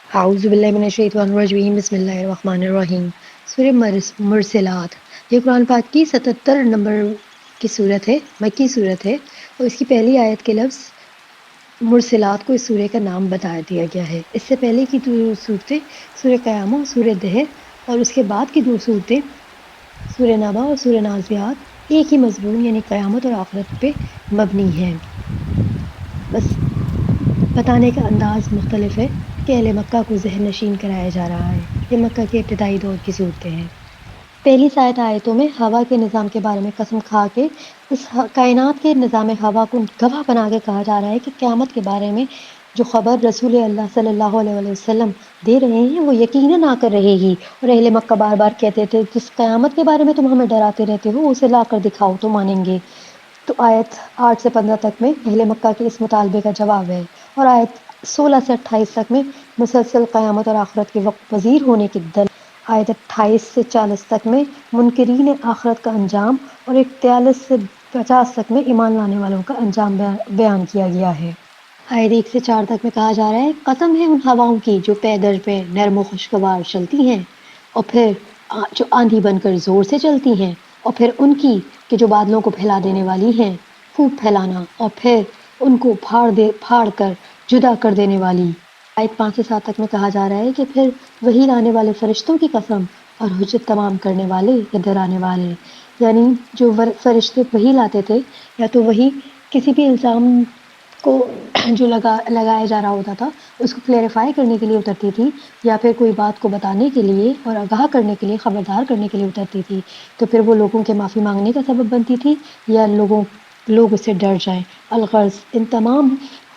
اعوذ باللہ من الشیطان الرجیم، بسم اللہ الرحمن الرحیم۔ سورہ مرسلات، یہ قرآن پاک کی 77 نمبر کی صورت ہے، مکی صورت ہے، اور اس کی پہلی آیت کے لفظ مرسلات کو اس سورہ کا نام بتا دیا گیا ہے۔ اس سے پہلے کی دو صورتیں سورہ قیامہ اور سورہ دہر، اور اس کے بعد کی دو صورتیں سورہ نبا اور سورہ نازعات ایک ہی مضمون یعنی قیامت اور آخرت پہ مبنی ہیں، بس بتانے کا انداز مختلف ہے کہ اہل مکہ کو ذہن نشین کرایا جا رہا ہے۔ یہ مکہ کے ابتدائی دور کی صورتیں ہیں۔ پہلی 7 آیتوں میں ہوا کے نظام کے بارے میں قسم کھا کے اس کائنات کے نظام ہوا کو گواہ بنا کے کہا جا رہا ہے کہ قیامت کے بارے میں جو خبر رسول اللہ صلی اللہ علیہ وسلم دے رہے ہیں وہ یقیناً آ کر رہے گی، اور اہل مکہ بار بار کہتے تھے جس قیامت کے بارے میں تم ہمیں ڈراتے رہتے ہو اسے لا کر دکھاؤ تو مانیں گے۔ تو آیت 8 سے 15 تک میں اہل مکہ کے اس مطالبے کا جواب ہے، اور آیت 16 سے 28 تک میں مسلسل قیامت اور آخرت کے وقت پذیر ہونے کی دل، آیت 28 سے 40 تک میں منکرین آخرت کا انجام، اور 41 سے 50 تک میں ایمان لانے والوں کا انجام بیان کیا گیا ہے۔ آیت 1 سے 4 تک میں کہا جا رہا ہے قسم ہے ان ہواؤں کی جو پے در پہ نرم و خوشگوار چلتی ہیں، اور پھر جو آندھی بن کر زور سے چلتی ہیں، اور پھر ان کی کہ جو بادلوں کو پھیلا دینے والی ہیں، خوب پھیلانا، اور پھر ان کو پھاڑ کر جدا کر دینے والی۔ آیت 5 سے 7 تک میں کہا جا رہا ہے کہ پھر وہی لانے والے فرشتوں کی قسم، اور حجت تمام کرنے والے یا ڈرانے والے، یعنی جو فرشتے وہی لاتے تھے یا تو وہی کسی بھی الزام کو جو لگایا جا رہا ہوتا تھا اس کو کلیریفائی کرنے کے لیے اترتی تھی، یا پھر کوئی بات کو بتانے کے لیے اور آگاہ کرنے کے لیے، خبردار کرنے کے لیے اترتی تھی، تو پھر وہ لوگوں کے معافی مانگنے کا سبب بنتی تھی یا لوگ اس سے ڈر جائیں۔ الغرض ان تمام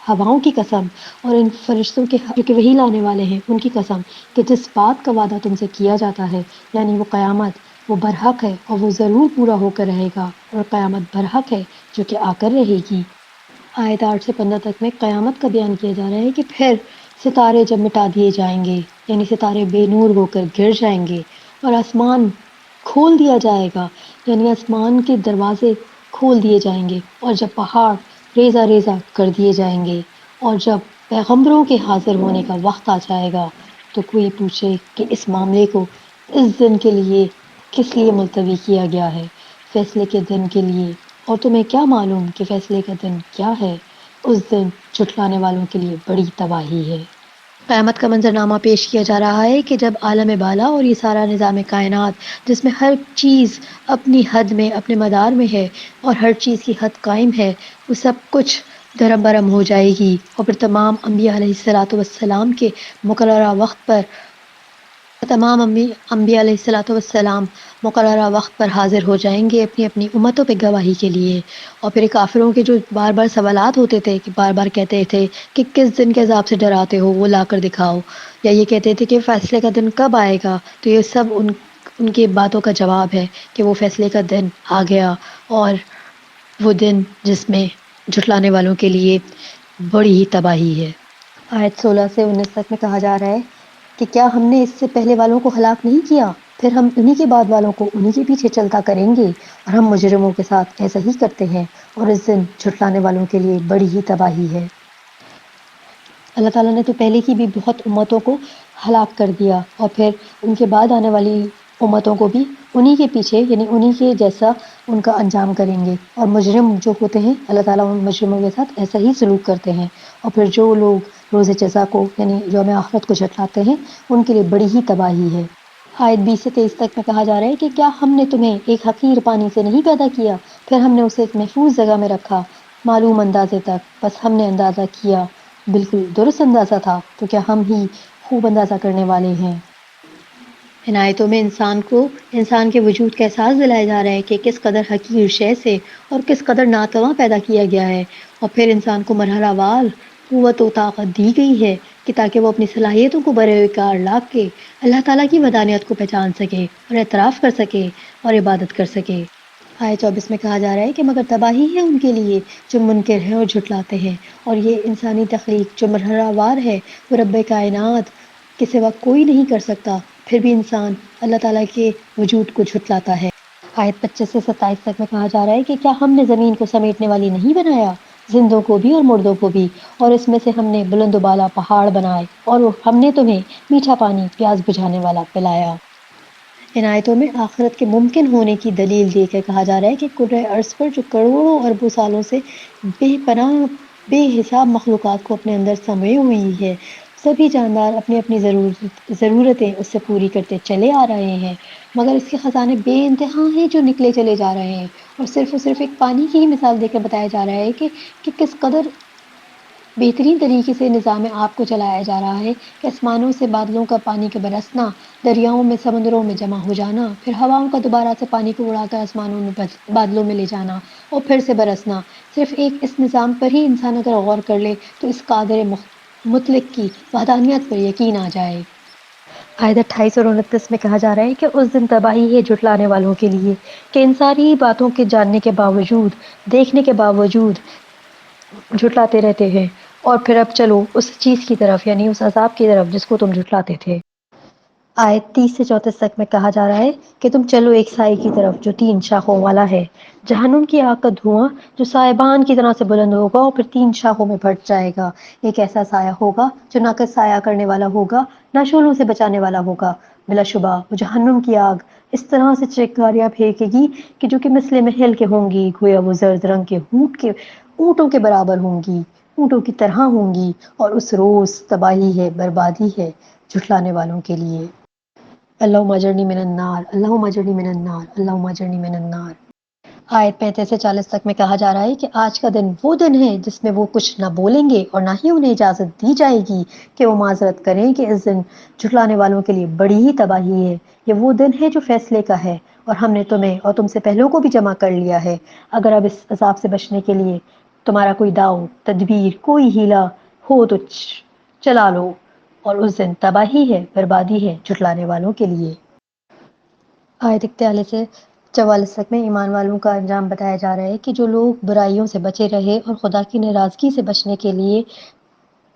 ہواؤں کی قسم اور ان فرشتوں کے جو کہ وہی لانے والے ہیں ان کی قسم کہ جس بات کا وعدہ تم سے کیا جاتا ہے یعنی وہ قیامت، وہ برحق ہے اور وہ ضرور پورا ہو کر رہے گا، اور قیامت برحق ہے جو کہ آ کر رہے گی۔ آیت 8 سے 15 تک میں قیامت کا بیان کیا جا رہا ہے کہ پھر ستارے جب مٹا دیے جائیں گے، یعنی ستارے بے نور ہو کر گر جائیں گے، اور آسمان کھول دیا جائے گا، یعنی آسمان کے دروازے کھول دیے جائیں گے، اور جب پہاڑ ریزہ ریزہ کر دیے جائیں گے، اور جب پیغمبروں کے حاضر ہونے کا وقت آ جائے گا تو کوئی پوچھے کہ اس معاملے کو اس دن کے لیے کس لیے ملتوی کیا گیا ہے، فیصلے کے دن کے لیے، اور تمہیں کیا معلوم کہ فیصلے کا دن کیا ہے؟ اس دن جھٹلانے والوں کے لیے بڑی تباہی ہے۔ قیامت کا منظرنامہ پیش کیا جا رہا ہے کہ جب عالم بالا اور یہ سارا نظام کائنات جس میں ہر چیز اپنی حد میں اپنے مدار میں ہے اور ہر چیز کی حد قائم ہے، وہ سب کچھ دھرم برم ہو جائے گی، اور پھر تمام انبیاء علیہ الصلاۃ والسلام کے مقررہ وقت پر مقررہ وقت پر حاضر ہو جائیں گے اپنی اپنی امتوں پہ گواہی کے لیے۔ اور پھر کافروں کے جو بار بار سوالات ہوتے تھے کہ بار بار کہتے تھے کہ کس دن کے عذاب سے ڈراتے ہو، وہ لا کر دکھاؤ، یا یہ کہتے تھے کہ فیصلے کا دن کب آئے گا، تو یہ سب ان کی باتوں کا جواب ہے کہ وہ فیصلے کا دن آ گیا، اور وہ دن جس میں جھٹلانے والوں کے لیے بڑی ہی تباہی ہے۔ آیت 16 سے 19 تک میں کہا جا رہا ہے کہ کیا ہم نے اس سے پہلے والوں کو ہلاک نہیں کیا، پھر ہم انہی کے بعد والوں کو انہی کے پیچھے چلتا کریں گے، اور ہم مجرموں کے ساتھ ایسا ہی کرتے ہیں، اور اس دن جھٹلانے والوں کے لیے بڑی ہی تباہی ہے۔ اللہ تعالیٰ نے تو پہلے کی بھی بہت امتوں کو ہلاک کر دیا، اور پھر ان کے بعد آنے والی امتوں کو بھی انہی کے پیچھے یعنی انہی کے جیسا ان کا انجام کریں گے، اور مجرم جو ہوتے ہیں اللہ تعالیٰ ان مجرموں کے ساتھ ایسا ہی سلوک کرتے ہیں، اور پھر جو لوگ روز جزا کو یعنی یوم آخرت کو جھٹلاتے ہیں ان کے لیے بڑی ہی تباہی ہے۔ آیت 20 سے 23 تک میں کہا جا رہا ہے کہ کیا ہم نے تمہیں ایک حقیر پانی سے نہیں پیدا کیا، پھر ہم نے اسے ایک محفوظ جگہ میں رکھا معلوم اندازے تک، بس ہم نے اندازہ کیا، بالکل درست اندازہ تھا، تو کیا ہم ہی خوب اندازہ کرنے والے ہیں۔ ان آیتوں میں انسان کے وجود کا احساس دلایا جا رہا ہے کہ کس قدر حقیر شے سے اور کس قدر ناتواں پیدا کیا گیا ہے، اور پھر انسان کو مرحلہ وار قوت و طاقت دی گئی ہے کہ تاکہ وہ اپنی صلاحیتوں کو برے کار لا کے اللہ تعالیٰ کی وحدانیت کو پہچان سکے اور اعتراف کر سکے اور عبادت کر سکے۔ آیت 24 میں کہا جا رہا ہے کہ مگر تباہی ہے ان کے لیے جو منکر ہیں اور جھٹلاتے ہیں، اور یہ انسانی تخلیق جو مرحلہ وار ہے وہ رب کائنات کے سوا کوئی نہیں کر سکتا، پھر بھی انسان اللہ تعالیٰ کے وجود کو جھٹلاتا ہے۔ آیت 25 سے 27 تک میں کہا جا رہا ہے کہ کیا ہم نے زمین کو سمیٹنے والی نہیں بنایا، زندوں کو بھی اور مردوں کو بھی، اور اس میں سے ہم نے بلند و بالا پہاڑ بنائے، اور ہم نے تمہیں میٹھا پانی پیاس بجھانے والا پلایا۔ ان آیتوں میں آخرت کے ممکن ہونے کی دلیل دے کر کہا جا رہا ہے کہ کرۂ ارض پر جو کروڑوں اربوں سالوں سے بے پناہ بے حساب مخلوقات کو اپنے اندر سموئے ہوئی ہے، سبھی جاندار اپنی اپنی ضرورتیں اس سے پوری کرتے چلے آ رہے ہیں، مگر اس کے خزانے بے انتہا ہیں جو نکلے چلے جا رہے ہیں، اور صرف ایک پانی کی ہی مثال دے کر بتایا جا رہا ہے کہ کس قدر بہترین طریقے سے نظام آب کو چلایا جا رہا ہے کہ آسمانوں سے بادلوں کا پانی کے برسنا، دریاؤں میں سمندروں میں جمع ہو جانا، پھر ہواؤں کا دوبارہ سے پانی کو اڑا کر آسمانوں میں بادلوں میں لے جانا اور پھر سے برسنا، صرف ایک اس نظام پر ہی انسان اگر غور کر لے تو اس قادر مطلق کی وحدانیت پر یقین آ جائے۔ آیت 28 اور 29 میں کہا جا رہا ہے کہ اس دن تباہی ہے جھٹلانے والوں کے لیے کہ ان ساری باتوں کے جاننے کے باوجود، دیکھنے کے باوجود جھٹلاتے رہتے ہیں، اور پھر اب چلو اس چیز کی طرف، یعنی اس عذاب کی طرف جس کو تم جھٹلاتے تھے۔ آیت 30 سے 34 تک میں کہا جا رہا ہے کہ تم چلو ایک سائے کی طرف جو 3 شاخوں والا ہے، جہنم کی آگ کا دھواں جو سائبان کی طرح سے بلند ہوگا اور پھر 3 شاخوں میں بٹ جائے گا۔ ایک ایسا سایہ ہوگا جو نہ سایہ کرنے والا ہوگا، نہ شعلوں سے بچانے والا ہوگا، بلا شبہ وہ جہنم کی آگ اس طرح سے چنگاریاں پھینکے گی کہ جو کہ مثل محل کے ہوں گی، گویا وہ زرد رنگ کے اونٹوں کے برابر ہوں گی، اونٹوں کی طرح ہوں گی، اور اس روز تباہی ہے، بربادی ہے جھٹلانے والوں کے لیے۔ اللہم اجرنی من النار، اللہم اجرنی من النار، اللہم اجرنی من النار۔ آیت 35 سے 40 تک میں کہا جا رہا ہے کہ آج کا دن وہ دن ہے جس میں وہ کچھ نہ بولیں گے اور نہ ہی انہیں اجازت دی جائے گی کہ وہ معذرت کریں، کہ اس دن جھٹلانے والوں کے لیے بڑی ہی تباہی ہے۔ یہ وہ دن ہے جو فیصلے کا ہے، اور ہم نے تمہیں اور تم سے پہلوں کو بھی جمع کر لیا ہے۔ اگر اب اس عذاب سے بچنے کے لیے تمہارا کوئی داؤ تدبیر، کوئی ہیلا ہو تو چلا لو، اور اس دن تباہی ہے، بربادی ہے جھٹلانے والوں کے لیے۔ آیت 41 سے 44 تک میں ایمان والوں کا انجام بتایا جا رہا ہے کہ جو لوگ برائیوں سے بچے رہے اور خدا کی ناراضگی سے بچنے کے لیے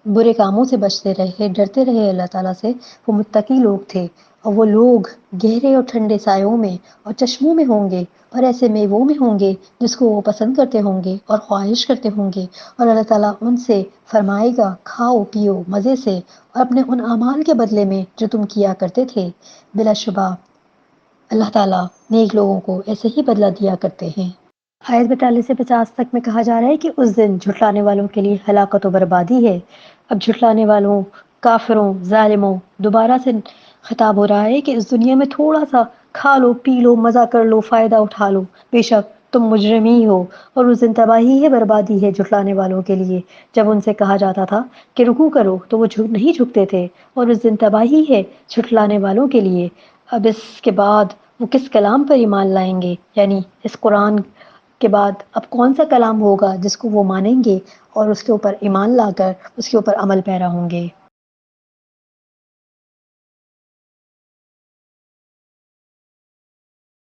برے کاموں سے بچتے رہے، ڈرتے رہے اللہ تعالیٰ سے، وہ متقی لوگ تھے، اور وہ لوگ گہرے اور ٹھنڈے سایوں میں اور چشموں میں ہوں گے، اور ایسے میووں میں ہوں گے جس کو وہ پسند کرتے ہوں گے اور خواہش کرتے ہوں گے، اور اللہ تعالیٰ ان سے فرمائے گا کھاؤ پیو مزے سے اور اپنے ان اعمال کے بدلے میں جو تم کیا کرتے تھے۔ بلا شبہ اللہ تعالیٰ نیک لوگوں کو ایسے ہی بدلہ دیا کرتے ہیں۔ آیت 42 سے 50 تک میں کہا جا رہا ہے کہ اس دن جھٹلانے والوں کے لیے ہلاکت و بربادی ہے۔ اب جھٹلانے والوں، کافروں، ظالموں دوبارہ سے خطاب ہو رہا ہے کہ اس دنیا میں تھوڑا سا کھا لو، پی لو، مزہ کر لو، فائدہ اٹھا لو، بے شک تم مجرم ہی ہو، اور اس دن تباہی ہے، بربادی ہے جھٹلانے والوں کے لیے۔ جب ان سے کہا جاتا تھا کہ رکوع کرو تو وہ نہیں جھکتے تھے، اور اس دن تباہی ہے جھٹلانے والوں کے لیے۔ اب اس کے بعد وہ کس کلام پر ایمان لائیں گے، یعنی اس قرآن کے بعد اب کون سا کلام ہوگا جس کو وہ مانیں گے اور اس کے اوپر ایمان لا کر اس کے اوپر عمل پیرا ہوں گے۔